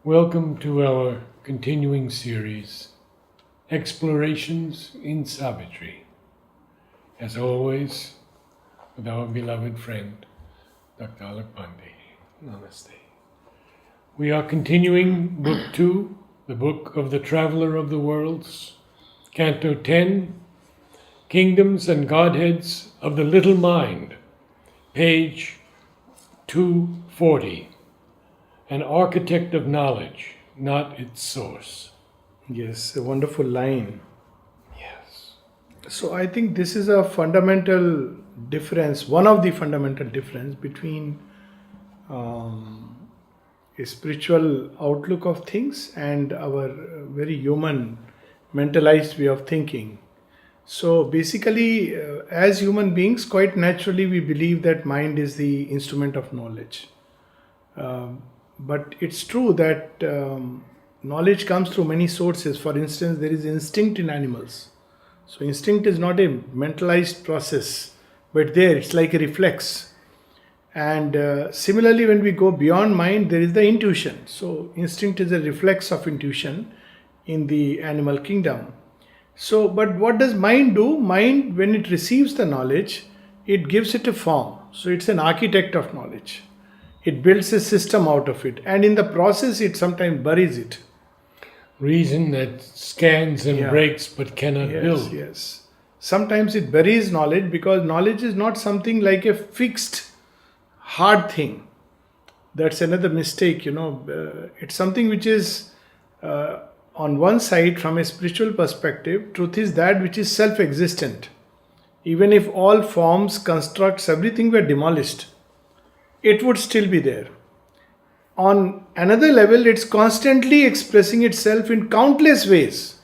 Welcome to our continuing series, Explorations in Savitri. As always, with our beloved friend, Dr. Alok Pandey. Namaste. We are continuing Book 2, the Book of the Traveler of the Worlds, Canto 10, Kingdoms and Godheads of the Little Mind, page 240. An architect of knowledge, not its source. Yes, a wonderful line. Yes. So I think this is a fundamental difference, one of the fundamental difference between a spiritual outlook of things and our very human mentalized way of thinking. So basically, as human beings, quite naturally we believe that mind is the instrument of knowledge. But it's true that knowledge comes through many sources. For instance, there is instinct in animals. So instinct is not a mentalized process, but it's like a reflex. And similarly, when we go beyond mind, there is the intuition. So instinct is a reflex of intuition in the animal kingdom. So, but what does mind do? Mind, when it receives the knowledge, it gives it a form. So it's an architect of knowledge. It builds a system out of it, and in the process it sometimes buries it. Reason that scans and breaks but cannot build. Yes. Sometimes it buries knowledge because knowledge is not something like a fixed, hard thing. That's another mistake, it's something which is, on one side, from a spiritual perspective, truth is that which is self-existent. Even if all forms, constructs, everything were demolished, it would still be there. On another level, it's constantly expressing itself in countless ways.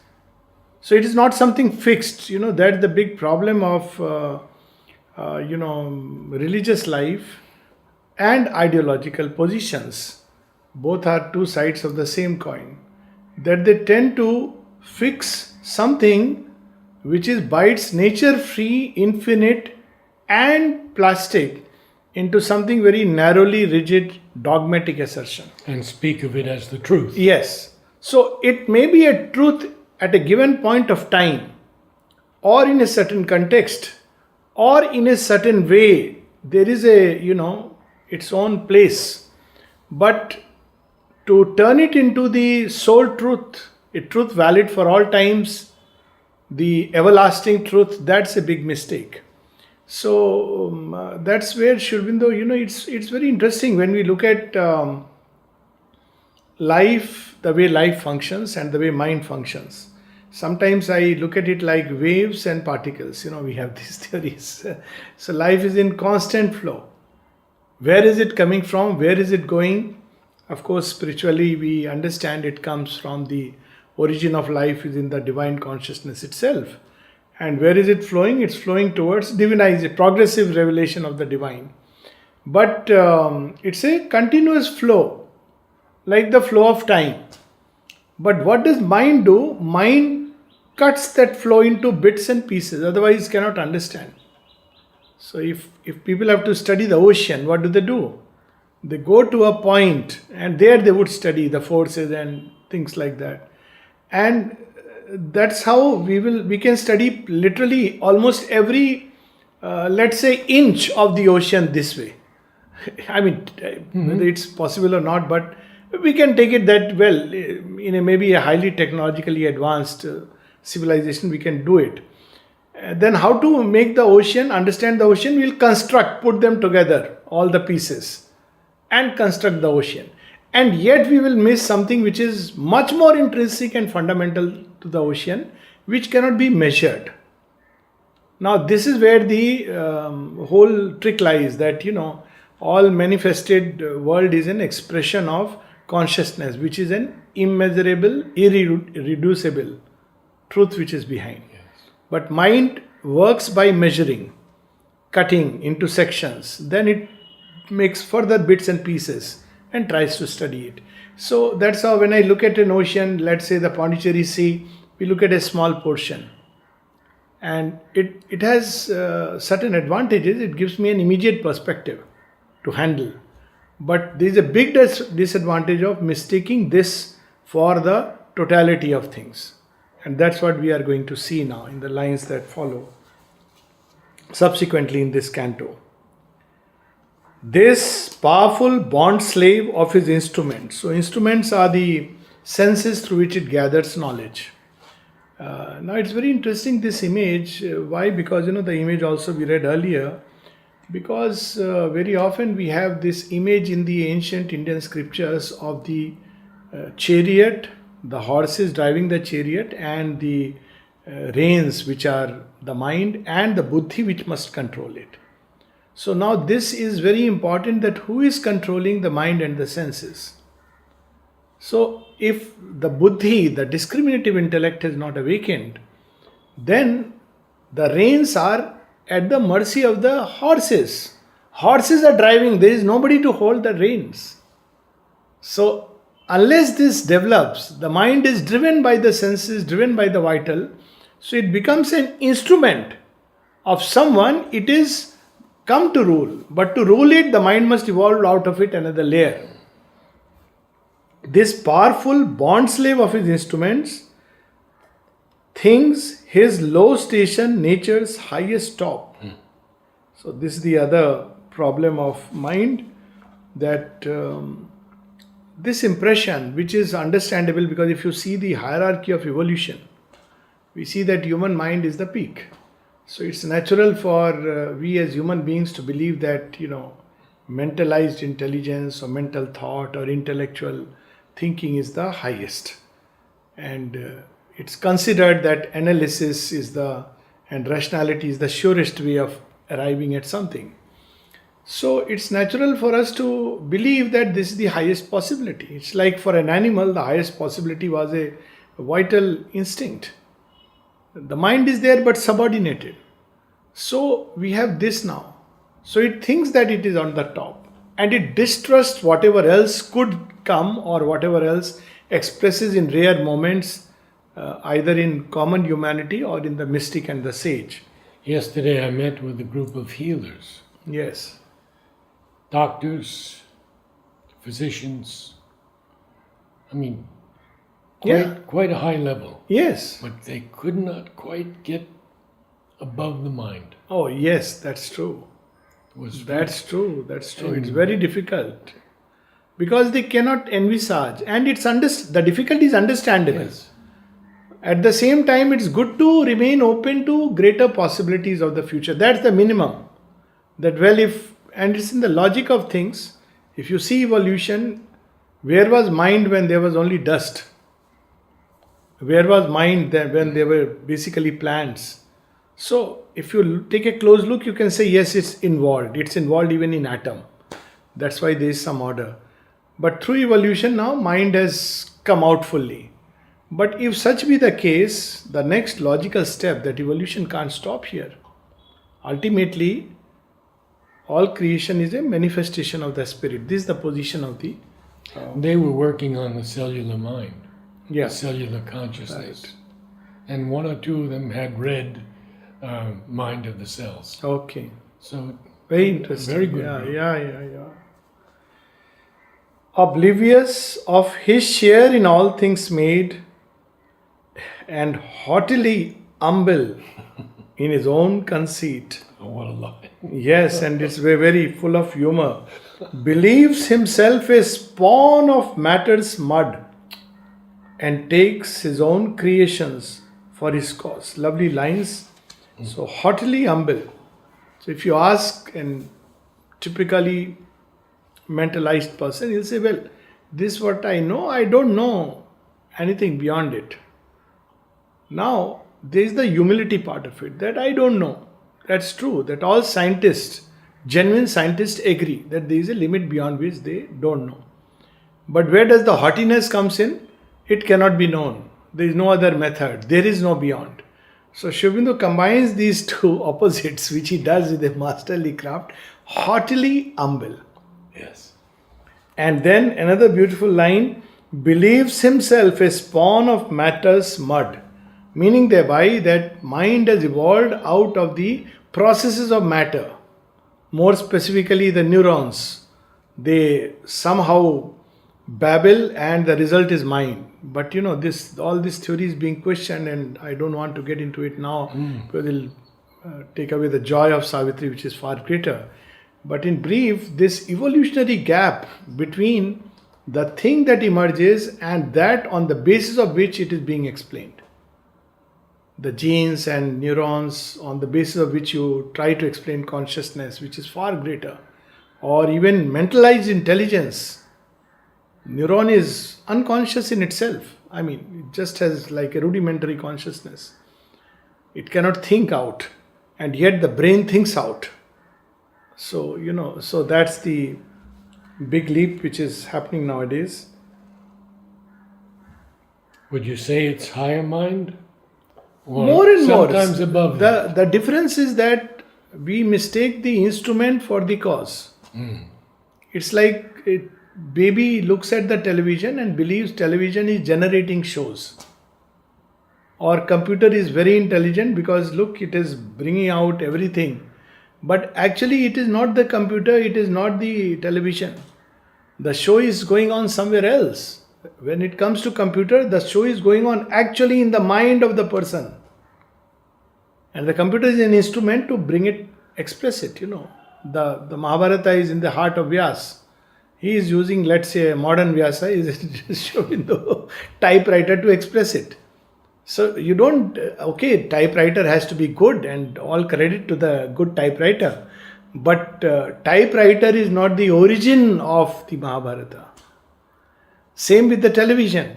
So it is not something fixed. That's the big problem of, religious life and ideological positions. Both are two sides of the same coin. That they tend to fix something which is by its nature free, infinite, and plastic into something very narrowly rigid, dogmatic assertion. And speak of it as the truth. Yes. So it may be a truth at a given point of time, or in a certain context, or in a certain way. There is its own place. But to turn it into the sole truth, a truth valid for all times, the everlasting truth, that's a big mistake. So that's where Sri Aurobindo, it's very interesting when we look at life, the way life functions and the way mind functions. Sometimes I look at it like waves and particles. We have these theories. So life is in constant flow. Where is it coming from? Where is it going? Of course, spiritually we understand it comes from the origin of life is in the divine consciousness itself. And where is it flowing? It's flowing towards divinization, progressive revelation of the divine. But it's a continuous flow, like the flow of time. But what does mind do? Mind cuts that flow into bits and pieces, otherwise cannot understand. So if people have to study the ocean, what do? They go to a point and there they would study the forces and things like that. And that's how we can study literally almost every, let's say, inch of the ocean this way. I mean, whether it's possible or not, but we can take it that well. In maybe a highly technologically advanced civilization, we can do it. Then how to make the ocean, understand the ocean, we'll put them together, all the pieces, and construct the ocean. And yet we will miss something which is much more intrinsic and fundamental to the ocean, which cannot be measured. Now this is where the whole trick lies, that all manifested world is an expression of consciousness, which is an immeasurable, irreducible truth which is behind. Yes. But mind works by measuring, cutting into sections, then it makes further bits and pieces and tries to study it. So that's how when I look at an ocean, let's say the Pondicherry Sea, we look at a small portion. And it has certain advantages. It gives me an immediate perspective to handle. But there is a big disadvantage of mistaking this for the totality of things. And that's what we are going to see now in the lines that follow subsequently in this canto. This powerful bond slave of his instruments. So, instruments are the senses through which it gathers knowledge. Now, it's very interesting this image. Why? Because the image also we read earlier. Because very often we have this image in the ancient Indian scriptures of the chariot, the horses driving the chariot, and the reins, which are the mind, and the buddhi, which must control it. So now this is very important, that who is controlling the mind and the senses. So if the buddhi, the discriminative intellect, has not awakened, then the reins are at the mercy of the horses. Horses are driving, there is nobody to hold the reins. So unless this develops, the mind is driven by the senses, driven by the vital, so it becomes an instrument of someone it is come to rule. But to rule it, the mind must evolve out of it another layer. This powerful bond slave of his instruments thinks his low station nature's highest top. So this is the other problem of mind, that this impression, which is understandable, because if you see the hierarchy of evolution, we see that human mind is the peak. So it's natural for we as human beings to believe that mentalized intelligence or mental thought or intellectual thinking is the highest, and it's considered that analysis is and rationality is the surest way of arriving at something. So it's natural for us to believe that this is the highest possibility. It's like for an animal, the highest possibility was a vital instinct. The mind is there but subordinated. So we have this now. So it thinks that it is on the top, and it distrusts whatever else could come or whatever else expresses in rare moments, either in common humanity or in the mystic and the sage. Yesterday I met with a group of healers. Yes. Doctors, physicians. I mean, quite a high level. Yes. But they could not quite get above the mind. Oh, yes, that's true. That's true. It's very difficult. Because they cannot envisage. And the difficulty is understandable. Yes. At the same time, it's good to remain open to greater possibilities of the future. That's the minimum. And it's in the logic of things. If you see evolution, where was mind when there was only dust? Where was mind when there were basically plants? So if you take a close look, you can say, yes, it's involved. It's involved even in atom. That's why there is some order. But through evolution now, mind has come out fully. But if such be the case, the next logical step, that evolution can't stop here. Ultimately, all creation is a manifestation of the spirit. This is the position of the... They were working on the cellular mind, the cellular consciousness. Right. And one or two of them had read Mind of the Cells. Okay. So very interesting. Very good. Yeah. Oblivious of his share in all things made, and haughtily humble in his own conceit. Oh, what a line. Yes, and it's very full of humor. Believes himself a spawn of matter's mud, and takes his own creations for his cause. Lovely lines. So haughtily humble. So if you ask an typically mentalized person, he'll say, well, this what I know, I don't know anything beyond it. Now, there is the humility part of it, that I don't know. That's true, that all scientists, genuine scientists, agree that there is a limit beyond which they don't know. But where does the haughtiness comes in? It cannot be known. There is no other method. There is no beyond. So Sri Aurobindo combines these two opposites, which he does with a masterly craft, haughtily humble. Yes. And then another beautiful line, believes himself a spawn of matter's mud, meaning thereby that mind has evolved out of the processes of matter, more specifically the neurons, They somehow babble and the result is mind. But this all this theory is being questioned, and I don't want to get into it now because it'll take away the joy of Savitri, which is far greater. But in brief, this evolutionary gap between the thing that emerges and that on the basis of which it is being explained, the genes and neurons on the basis of which you try to explain consciousness, which is far greater, or even mentalized intelligence. Neuron is unconscious in itself. I mean, it just has like a rudimentary consciousness. It cannot think out, and yet the brain thinks out. So that's the big leap which is happening nowadays. Would you say it's higher mind? Or More and more. sometimes above that? The difference is that we mistake the instrument for the cause. It's like a baby looks at the television and believes television is generating shows. Or computer is very intelligent because look, it is bringing out everything. But actually it is not the computer, it is not the television. The show is going on somewhere else. When it comes to computer, the show is going on actually in the mind of the person. And the computer is an instrument to bring it, express it, The Mahabharata is in the heart of Vyas. He is using, let's say, a modern Vyasa is showing the typewriter to express it. So you don't, typewriter has to be good and all credit to the good typewriter. But typewriter is not the origin of the Mahabharata. Same with the television.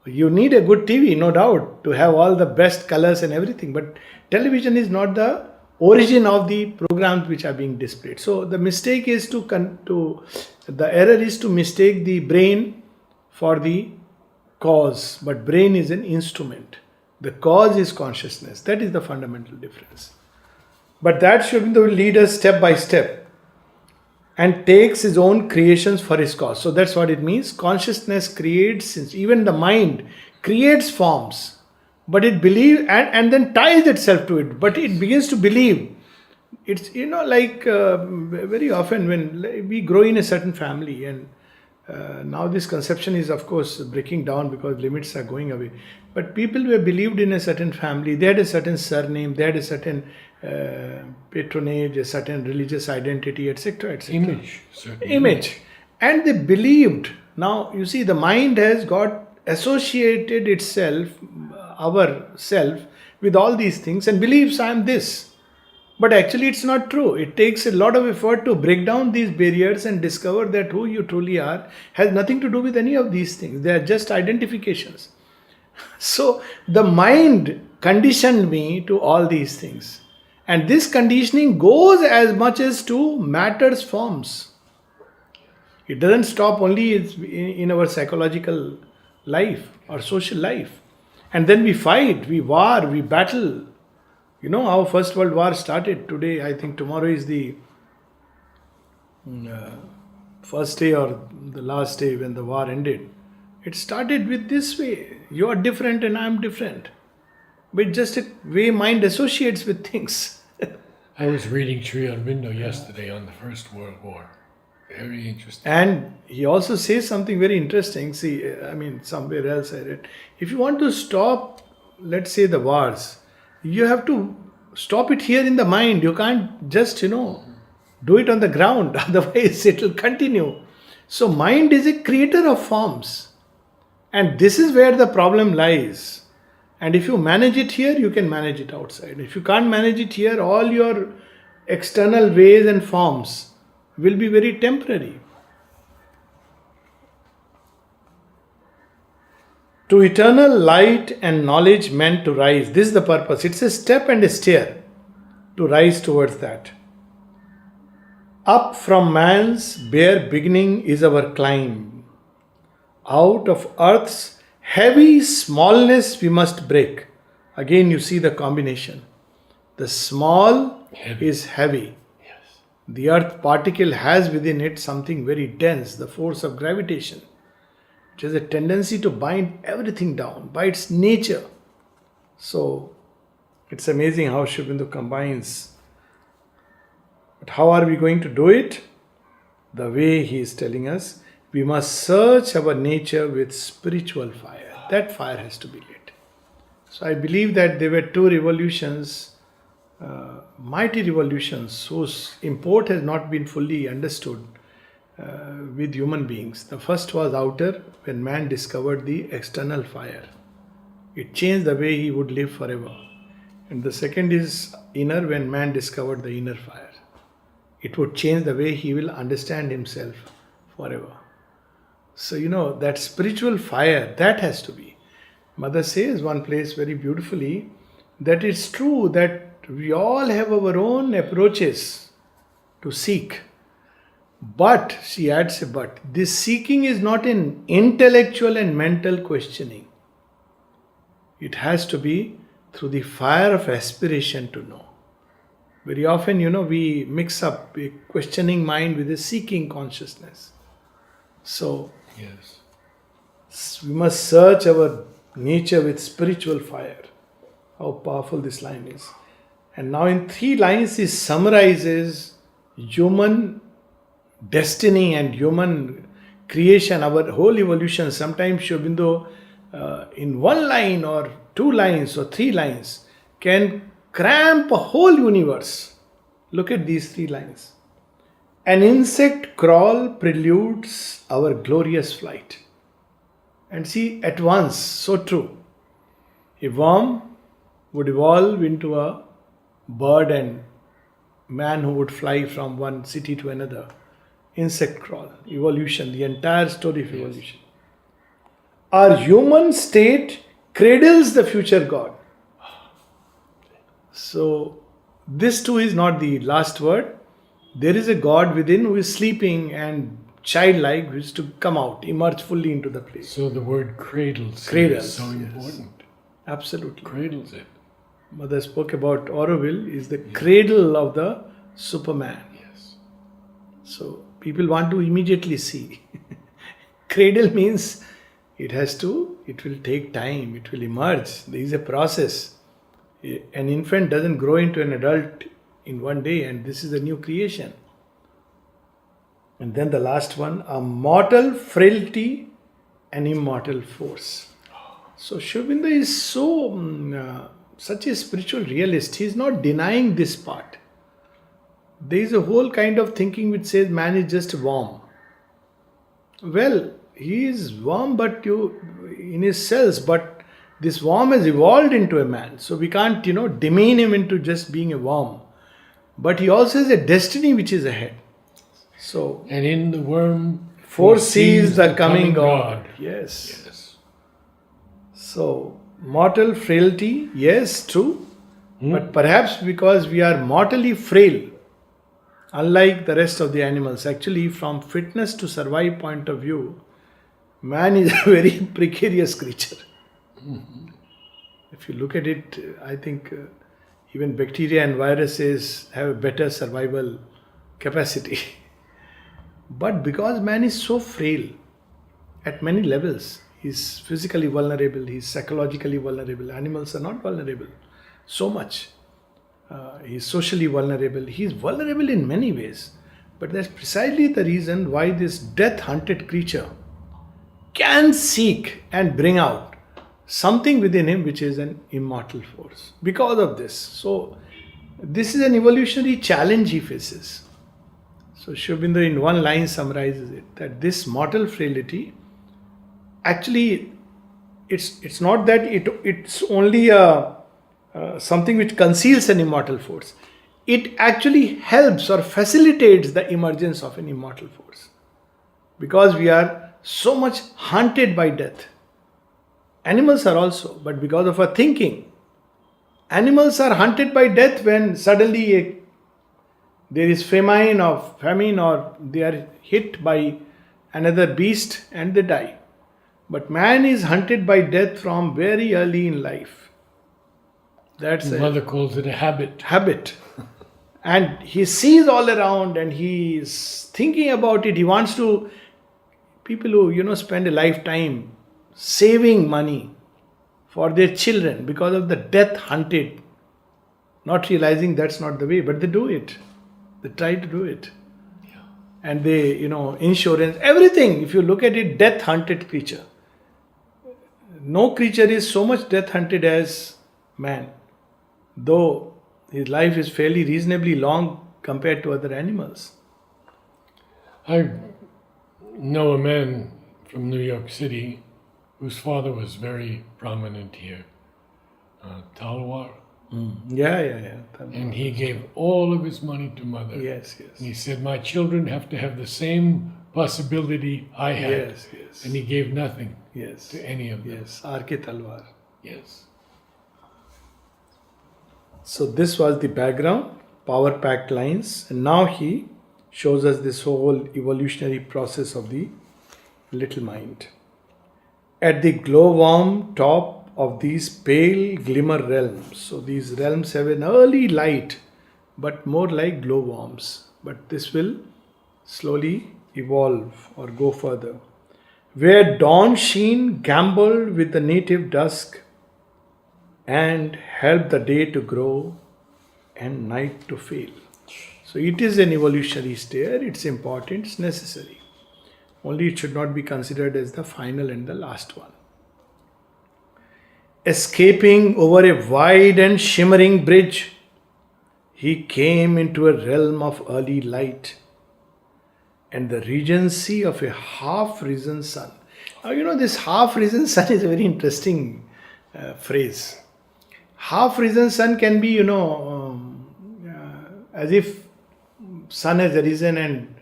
You need a good TV, no doubt, to have all the best colors and everything. But television is not the origin of the programs which are being displayed. So the mistake is the error is to mistake the brain for the cause. But brain is an instrument. The cause is consciousness. That is the fundamental difference. But that should lead us step by step and takes his own creations for his cause. So that's what it means. Consciousness creates, even the mind creates forms, but it believes and then ties itself to it. But it begins to believe. It's, very often when we grow in a certain family, and now this conception is of course breaking down because limits are going away. But people were believed in a certain family, they had a certain surname, they had a certain patronage, a certain religious identity, etc. etc. Image. And they believed. Now, you see, the mind has got associated itself, our self, with all these things and believes I am this. But actually, it's not true. It takes a lot of effort to break down these barriers and discover that who you truly are has nothing to do with any of these things. They are just identifications. So, the mind conditioned me to all these things. And this conditioning goes as much as to matter's forms. It doesn't stop only in our psychological life or social life. And then we fight, we war, we battle. You know how First World War started today. I think tomorrow is the first day or the last day when the war ended. It started with this way. You are different and I am different. But just a way mind associates with things. I was reading Sri Aurobindo yesterday on the First World War. Very interesting. And he also says something very interesting. See, somewhere else I read. If you want to stop, let's say, the wars, you have to stop it here in the mind. You can't just, do it on the ground. Otherwise, it will continue. So, mind is a creator of forms. And this is where the problem lies. And if you manage it here, you can manage it outside. If you can't manage it here, all your external ways and forms will be very temporary. To eternal light and knowledge meant to rise. This is the purpose. It's a step and a stair to rise towards that. Up from man's bare beginning is our climb. Out of earth's heavy smallness we must break. Again you see the combination. The small is heavy. Yes. The earth particle has within it something very dense, the force of gravitation. It has a tendency to bind everything down by its nature. So it's amazing how Sri Aurobindo combines. But how are we going to do it? the way he is telling us, we must search our nature with spiritual fire. That fire has to be lit. So I believe that there were two revolutions, mighty revolutions, whose import has not been fully understood with human beings. The first was outer, when man discovered the external fire. It changed the way he would live forever. And the second is inner, when man discovered the inner fire. It would change the way he will understand himself forever. So, that spiritual fire, that has to be. Mother says one place very beautifully that it's true that we all have our own approaches to seek. But, she adds a but, this seeking is not an intellectual and mental questioning. It has to be through the fire of aspiration to know. Very often, we mix up a questioning mind with a seeking consciousness. So, Yes. we must search our nature with spiritual fire. How powerful this line is. And now in 3 lines, he summarizes human destiny and human creation, our whole evolution. Sometimes Sri Aurobindo, in 1 line or 2 lines or 3 lines, can cramp a whole universe. Look at these 3 lines. An insect crawl preludes our glorious flight. And see, at once, so true. A worm would evolve into a bird, and man who would fly from one city to another. Insect crawl, evolution, the entire story of evolution. Our human state cradles the future God. So, this too is not the last word. There is a God within who is sleeping and childlike, who is to come out, emerge fully into the place. So the word cradles Cradles, is so yes. important. Absolutely. Cradles it. Mother spoke about Auroville is the cradle of the Superman. Yes. So people want to immediately see. Cradle means it will take time, it will emerge. There is a process. An infant doesn't grow into an adult in one day, and this is a new creation. And then the last one, a mortal frailty and immortal force. So Sri Aurobindo is such a spiritual realist. He is not denying this part. There is a whole kind of thinking which says man is just warm. Well, he is warm, but in his cells, but this worm has evolved into a man. So we can't, demean him into just being a worm. But he also has a destiny which is ahead. So, And in the worm foresees the coming God. Yes. Yes. So, mortal frailty, yes, true. But perhaps because we are mortally frail, unlike the rest of the animals, actually from fitness to survive point of view, man is a very precarious creature. If you look at it, I think even bacteria and viruses have a better survival capacity. But because man is so frail at many levels, he's physically vulnerable, he's psychologically vulnerable. Animals are not vulnerable so much. He's socially vulnerable. He's vulnerable in many ways. But that's precisely the reason why this death-hunted creature can seek and bring out something within him which is an immortal force. Because of this. So, this is an evolutionary challenge he faces. So, Sri Aurobindo in 1 line summarizes it, that this mortal frailty, actually, it's not that it's only something which conceals an immortal force. It actually helps or facilitates the emergence of an immortal force. Because we are so much hunted by death. Animals are also, but because of our thinking. Animals are hunted by death when suddenly there is famine or they are hit by another beast and they die. But man is hunted by death from very early in life. That's Mother calls it a habit. Habit. And he sees all around and he is thinking about it. He wants to, people who, spend a lifetime saving money for their children because of the death hunted, not realizing that's not the way, but they do it. They try to do it. Yeah. and they, insurance, everything. If you look at it, death hunted creature. No creature is so much death hunted as man, though his life is fairly reasonably long compared to other animals. I know a man from New York City whose father was very prominent here, Talwar. Yeah. And he gave all of his money to mother. Yes. And he said, my children have to have the same possibility I had. Yes. And he gave nothing Yes. to any of them. Yes. R.K. Talwar. Yes. So this was the background, power packed lines, and now he shows us this whole evolutionary process of the little mind. At the glowworm top of these pale glimmer realms. So these realms have an early light, but more like glowworms. But this will slowly evolve or go further. Where dawn sheen gambled with the native dusk and helped the day to grow and night to fail. So it is an evolutionary stair, it's important, it's necessary. Only it should not be considered as the final and the last one. Escaping over a wide and shimmering bridge, he came into a realm of early light and the regency of a half-risen sun. Now, this half-risen sun is a very interesting phrase. Half-risen sun can be, as if sun has arisen and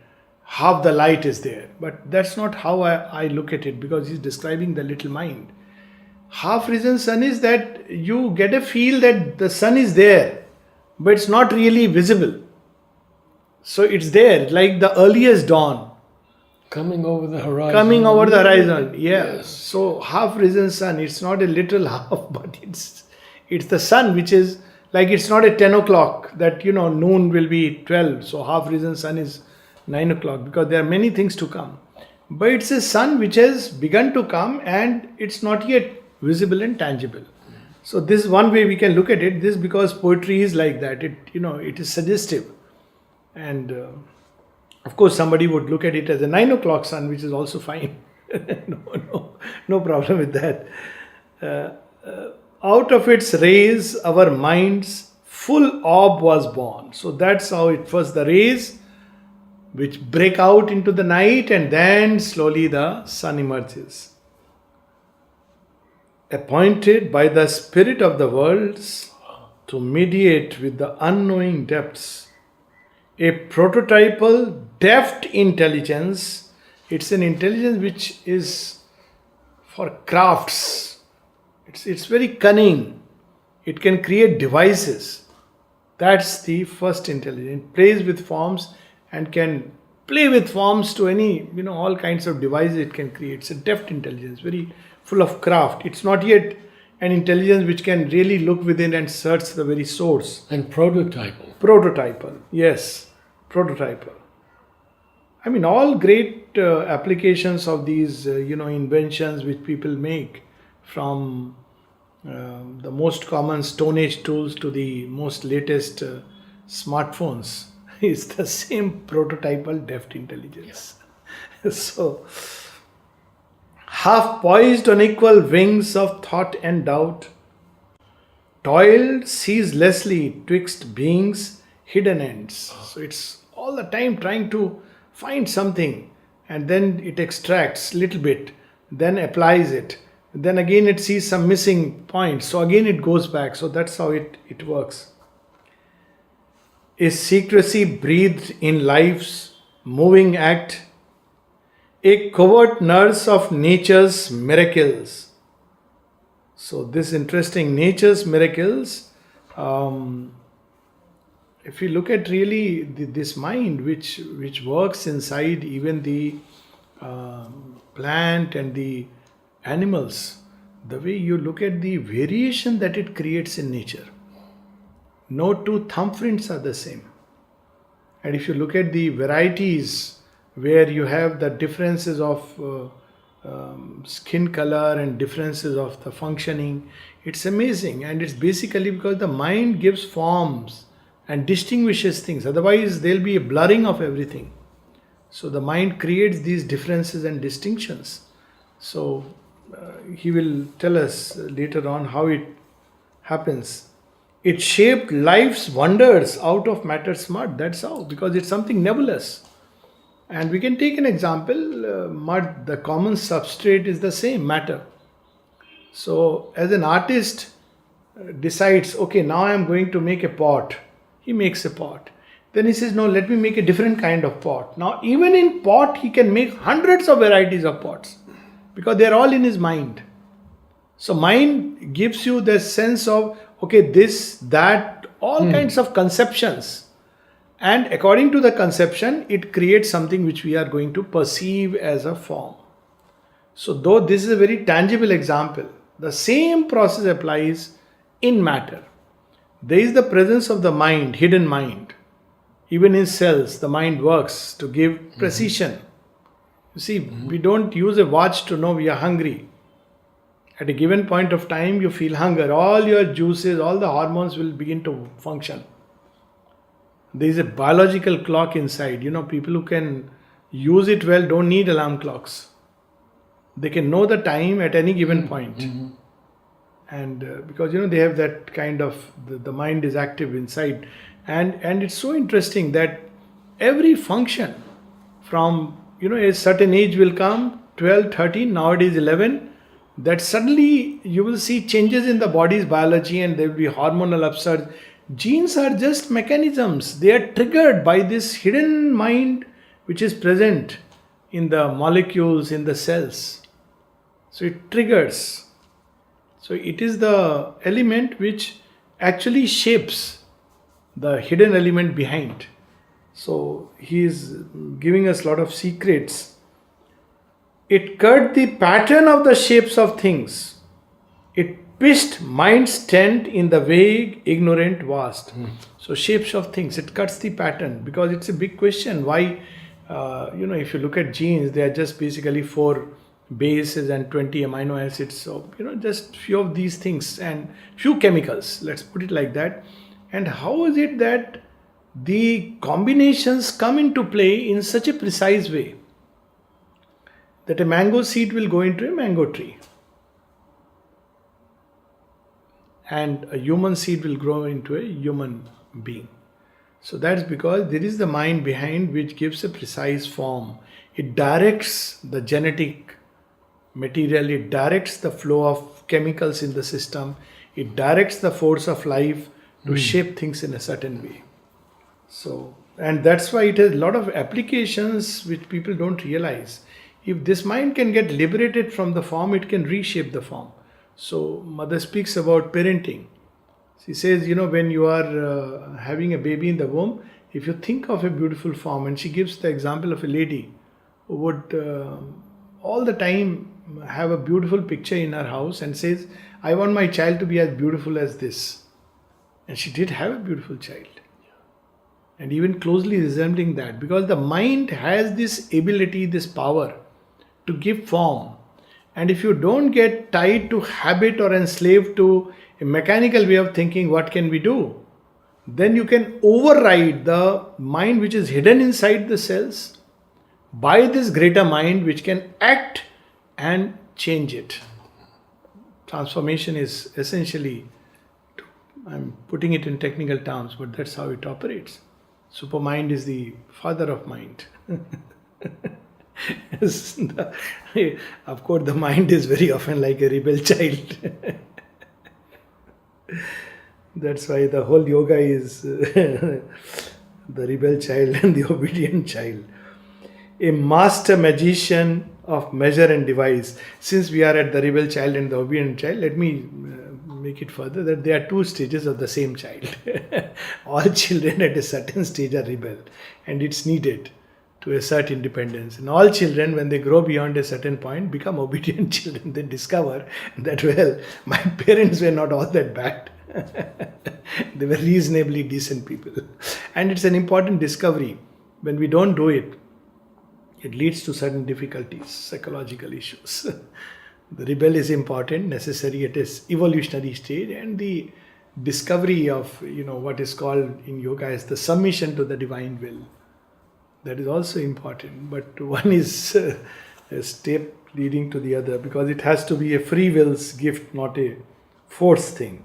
half the light is there. But that's not how I look at it, because he's describing the little mind. Half-risen sun is that you get a feel that the sun is there, but it's not really visible. So it's there, like the earliest dawn. Coming over the horizon. Coming over the horizon, yeah. Yes. So half-risen sun, it's not a little half, but it's the sun, which is like, it's not at 10 o'clock that, noon will be 12. So half-risen sun is 9 o'clock, because there are many things to come. But it's a sun which has begun to come and it's not yet visible and tangible. So this is one way we can look at it. This because poetry is like that. It is suggestive. And of course somebody would look at it as a 9 o'clock sun, which is also fine. No problem with that. Out of its rays, our mind's full orb was born. So that's how it was, the rays which break out into the night, and then slowly the sun emerges. Appointed by the spirit of the worlds to mediate with the unknowing depths, a prototypal deft intelligence. It's an intelligence which is for crafts. It's very cunning. It can create devices. That's the first intelligence. It plays with forms and can play with forms to any, all kinds of devices it can create. It's a deft intelligence, very full of craft. It's not yet an intelligence which can really look within and search the very source. And prototypal. Prototypal, yes. Prototypal. All great applications of these, inventions which people make, from the most common Stone Age tools to the most latest smartphones, is the same prototypal deft intelligence. Yeah. So, half poised on equal wings of thought and doubt, toiled ceaselessly twixt beings' hidden ends. So it's all the time trying to find something, and then it extracts little bit, then applies it, then again it sees some missing points, so again it goes back. So that's how it works. Is secrecy breathed in life's moving act, a covert nurse of nature's miracles. So this interesting nature's miracles, if you look at really this mind which works inside even the plant and the animals, the way you look at the variation that it creates in nature. No two thumbprints are the same. And if you look at the varieties where you have the differences of skin color and differences of the functioning, it's amazing. And it's basically because the mind gives forms and distinguishes things. Otherwise, there'll be a blurring of everything. So the mind creates these differences and distinctions. So he will tell us later on how it happens. It shaped life's wonders out of matter's mud. That's how, because it's something nebulous. And we can take an example, mud, the common substrate is the same, matter. So as an artist decides, okay, now I am going to make a pot, he makes a pot. Then he says, no, let me make a different kind of pot. Now even in pot, he can make hundreds of varieties of pots because they are all in his mind. So mind gives you the sense of, okay, this, that, all kinds of conceptions. And according to the conception, it creates something which we are going to perceive as a form. So though this is a very tangible example, the same process applies in matter. There is the presence of the mind, hidden mind. Even in cells, the mind works to give precision. You see, we don't use a watch to know we are hungry. At a given point of time, you feel hunger. All your juices, all the hormones will begin to function. There is a biological clock inside. People who can use it well don't need alarm clocks. They can know the time at any given point. And because they have that kind of, the mind is active inside. And it's so interesting that every function from, a certain age will come, 12, 13, nowadays 11, that suddenly you will see changes in the body's biology and there will be hormonal upsurge. Genes are just mechanisms. They are triggered by this hidden mind which is present in the molecules, in the cells. So it triggers. So it is the element which actually shapes the hidden element behind. So he is giving us a lot of secrets. It cut the pattern of the shapes of things. It pitched mind's tent in the vague, ignorant, vast. So shapes of things, it cuts the pattern because it's a big question. Why, if you look at genes, they are just basically 4 bases and 20 amino acids. So, just few of these things and few chemicals, let's put it like that. And how is it that the combinations come into play in such a precise way that a mango seed will go into a mango tree and a human seed will grow into a human being? So that's because there is the mind behind which gives a precise form. It directs the genetic material, it directs the flow of chemicals in the system, it directs the force of life to shape things in a certain way. So, and that's why it has a lot of applications which people don't realize. If this mind can get liberated from the form, it can reshape the form. So, Mother speaks about parenting. She says, when you are having a baby in the womb, if you think of a beautiful form, and she gives the example of a lady who would all the time have a beautiful picture in her house and says, I want my child to be as beautiful as this. And she did have a beautiful child. And even closely resembling that, because the mind has this ability, this power to give form. And if you don't get tied to habit or enslaved to a mechanical way of thinking, what can we do? Then you can override the mind which is hidden inside the cells by this greater mind which can act and change it. Transformation is essentially, I'm putting it in technical terms, but that's how it operates. Supermind is the father of mind. Of course, the mind is very often like a rebel child. That's why the whole yoga is the rebel child and the obedient child. A master magician of measure and device. Since we are at the rebel child and the obedient child, let me make it further that there are 2 stages of the same child. All children at a certain stage are rebel, and it's needed to assert independence. And all children, when they grow beyond a certain point, become obedient children. They discover that, well, my parents were not all that bad. They were reasonably decent people. And it's an important discovery. When we don't do it, it leads to certain difficulties, psychological issues. The rebel is important, necessary at its evolutionary stage, and the discovery of what is called in yoga as the submission to the divine will. That is also important, but one is a step leading to the other, because it has to be a free will's gift, not a force thing.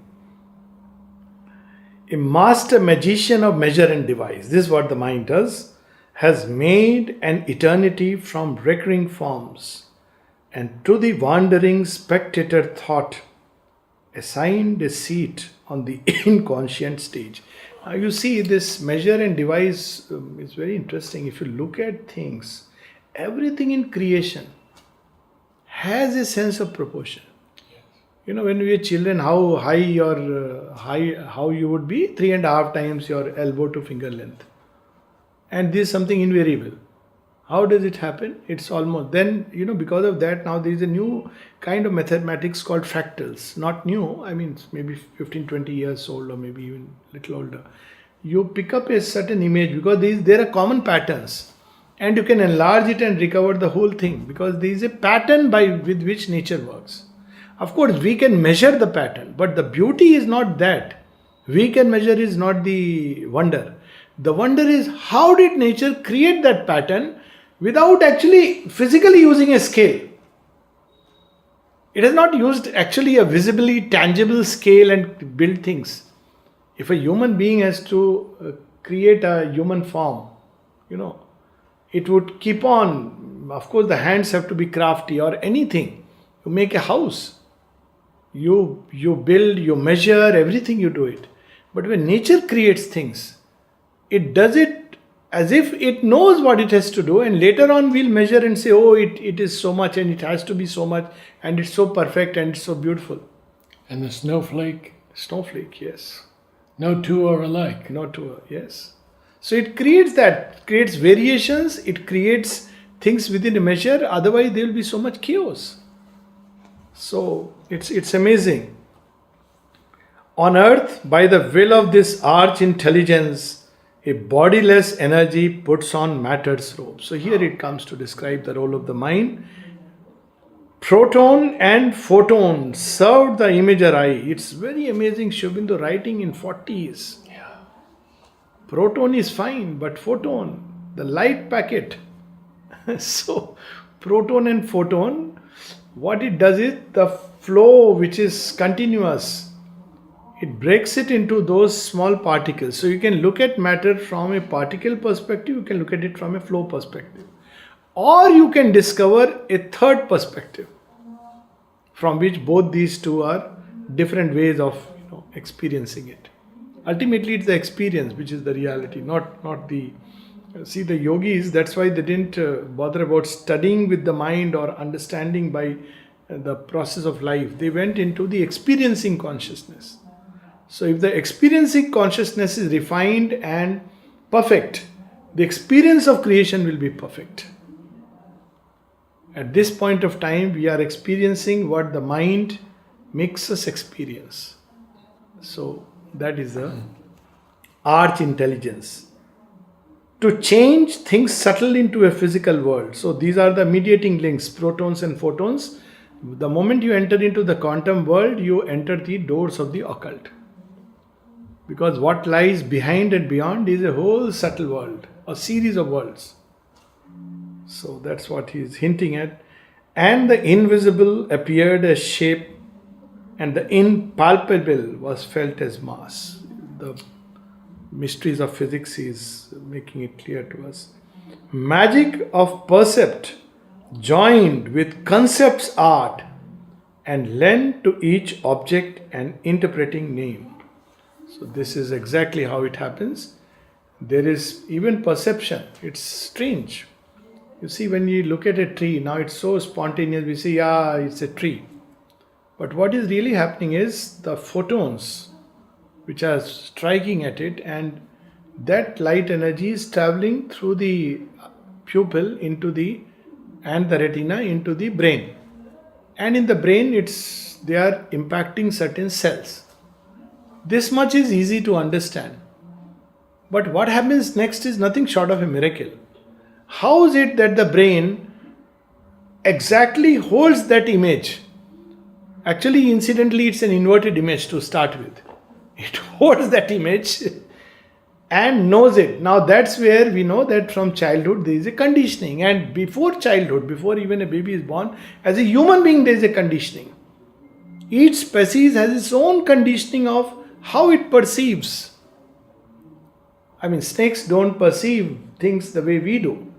A master magician of measure and device, this is what the mind does, has made an eternity from recurring forms, and to the wandering spectator thought assigned a seat on the inconscient stage. Now you see, this measure and device is very interesting. If you look at things, everything in creation has a sense of proportion. You know, when we were children, how high your how you would be 3.5 times your elbow to finger length, and this is something invariable. How does it happen? It's almost then, because of that, now there is a new kind of mathematics called fractals. Not new, I mean, it's maybe 15-20 years old, or maybe even a little older. You pick up a certain image because there are common patterns, and you can enlarge it and recover the whole thing, because there is a pattern with which nature works. Of course, we can measure the pattern, but the beauty is not that. We can measure is not the wonder. The wonder is, how did nature create that pattern without actually physically using a scale? It has not used actually a visibly tangible scale and build things. If a human being has to create a human form, it would keep on. Of course, the hands have to be crafty, or anything. You make a house. You build, you measure, everything you do it. But when nature creates things, it does it as if it knows what it has to do, and later on we'll measure and say, oh, it is so much, and it has to be so much, and it's so perfect, and it's so beautiful. And the snowflake? Snowflake, yes. No two are alike. No two are, yes. So it creates variations, it creates things within a measure, otherwise there will be so much chaos. So it's amazing. On earth, by the will of this arch intelligence, a bodiless energy puts on matter's robe. So here it comes to describe the role of the mind. Proton and photon served the imager eye. It's very amazing, Shobindu writing in 40s. Yeah. Proton is fine, but photon, the light packet. So proton and photon, what it does is, the flow which is continuous, it breaks it into those small particles. So you can look at matter from a particle perspective, you can look at it from a flow perspective. Or you can discover a third perspective, from which both these two are different ways of experiencing it. Ultimately, it's the experience which is the reality, not the... See, the yogis, that's why they didn't bother about studying with the mind or understanding by the process of life. They went into the experiencing consciousness. So if the experiencing consciousness is refined and perfect, the experience of creation will be perfect. At this point of time, we are experiencing what the mind makes us experience. So that is the arch intelligence. To change things subtle into a physical world. So these are the mediating links, protons and photons. The moment you enter into the quantum world, you enter the doors of the occult. Because what lies behind and beyond is a whole subtle world, a series of worlds. So that's what he is hinting at. And the invisible appeared as shape, and the impalpable was felt as mass. The mysteries of physics is making it clear to us. Magic of percept joined with concept's art and lent to each object an interpreting name. So this is exactly how it happens. There is even perception. It's strange. You see, when you look at a tree, now it's so spontaneous, we say, yeah, it's a tree. But what is really happening is the photons which are striking at it, and that light energy is traveling through the pupil and the retina into the brain. And in the brain, they are impacting certain cells. This much is easy to understand. But what happens next is nothing short of a miracle. How is it that the brain exactly holds that image? Actually, incidentally, it's an inverted image to start with. It holds that image and knows it. Now that's where we know that from childhood there is a conditioning, and before childhood, before even a baby is born, as a human being there is a conditioning. Each species has its own conditioning of how it perceives. I mean, snakes don't perceive things the way we do.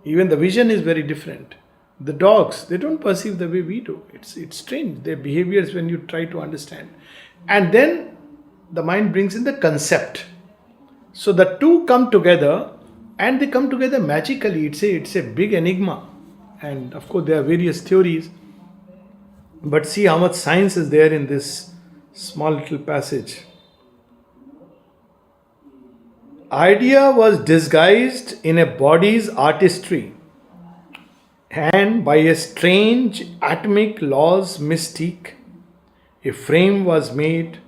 Even the vision is very different. The dogs, they don't perceive the way we do. It's strange, their behaviors when you try to understand. And then the mind brings in the concept. So the two come together, and they come together magically. It's a big enigma. And of course there are various theories. But see how much science is there in this small little passage. Idea was disguised in a body's artistry, and by a strange atomic law's mystique, a frame was made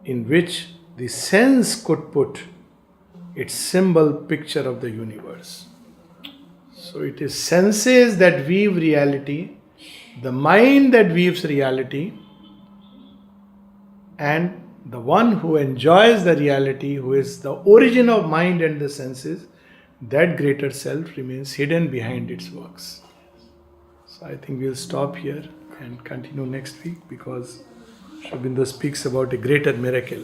in which the sense could put its symbol picture of the universe. So it is senses that weave reality, the mind that weaves reality, and the one who enjoys the reality, who is the origin of mind and the senses, that greater self remains hidden behind its works. So I think we'll stop here and continue next week, because Sri speaks about a greater miracle.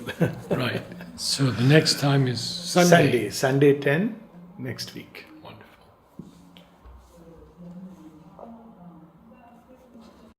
Right. So the next time is Sunday. Sunday 10 next week.